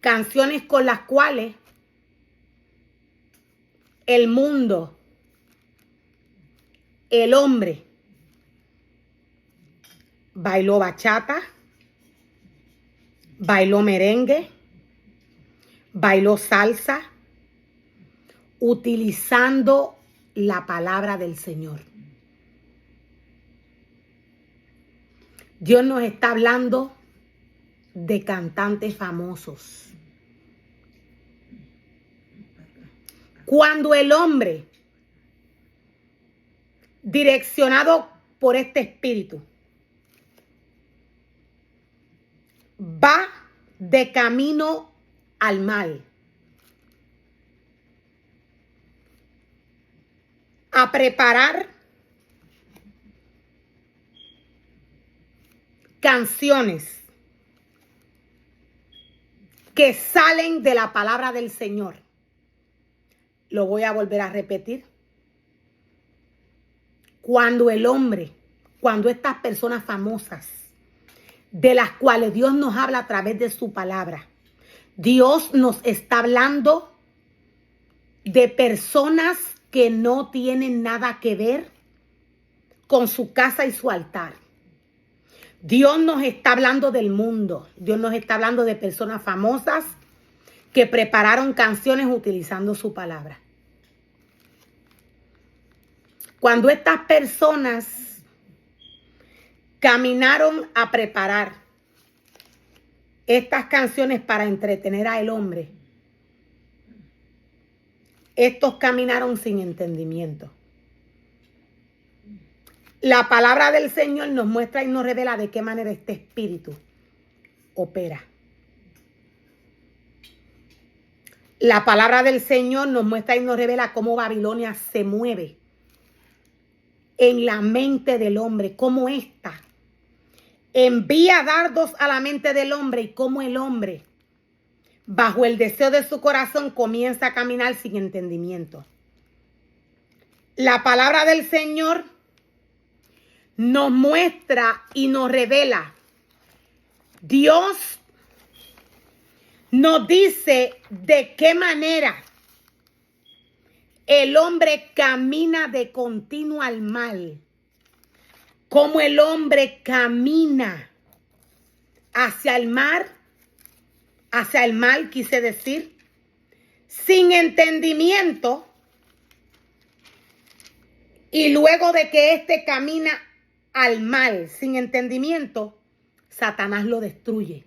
Canciones con las cuales el mundo, el hombre, bailó bachata, bailó merengue, bailó salsa, utilizando la palabra del Señor. Dios nos está hablando de cantantes famosos. Cuando el hombre, direccionado por este espíritu, va de camino al mal, a preparar canciones que salen de la palabra del Señor. Lo voy a volver a repetir. Cuando el hombre, cuando estas personas famosas, de las cuales Dios nos habla a través de su palabra, Dios nos está hablando de personas que no tienen nada que ver con su casa y su altar. Dios nos está hablando del mundo. Dios nos está hablando de personas famosas que prepararon canciones utilizando su palabra. Cuando estas personas caminaron a preparar estas canciones para entretener al hombre, estos caminaron sin entendimiento. La palabra del Señor nos muestra y nos revela de qué manera este espíritu opera. La palabra del Señor nos muestra y nos revela cómo Babilonia se mueve en la mente del hombre, cómo ésta envía dardos a la mente del hombre y cómo el hombre, bajo el deseo de su corazón, comienza a caminar sin entendimiento. La palabra del Señor nos muestra y nos revela. Dios nos dice de qué manera el hombre camina de continuo al mal. Cómo el hombre camina hacia el mal, quise decir, sin entendimiento. Y luego de que éste camina al mal sin entendimiento, Satanás lo destruye.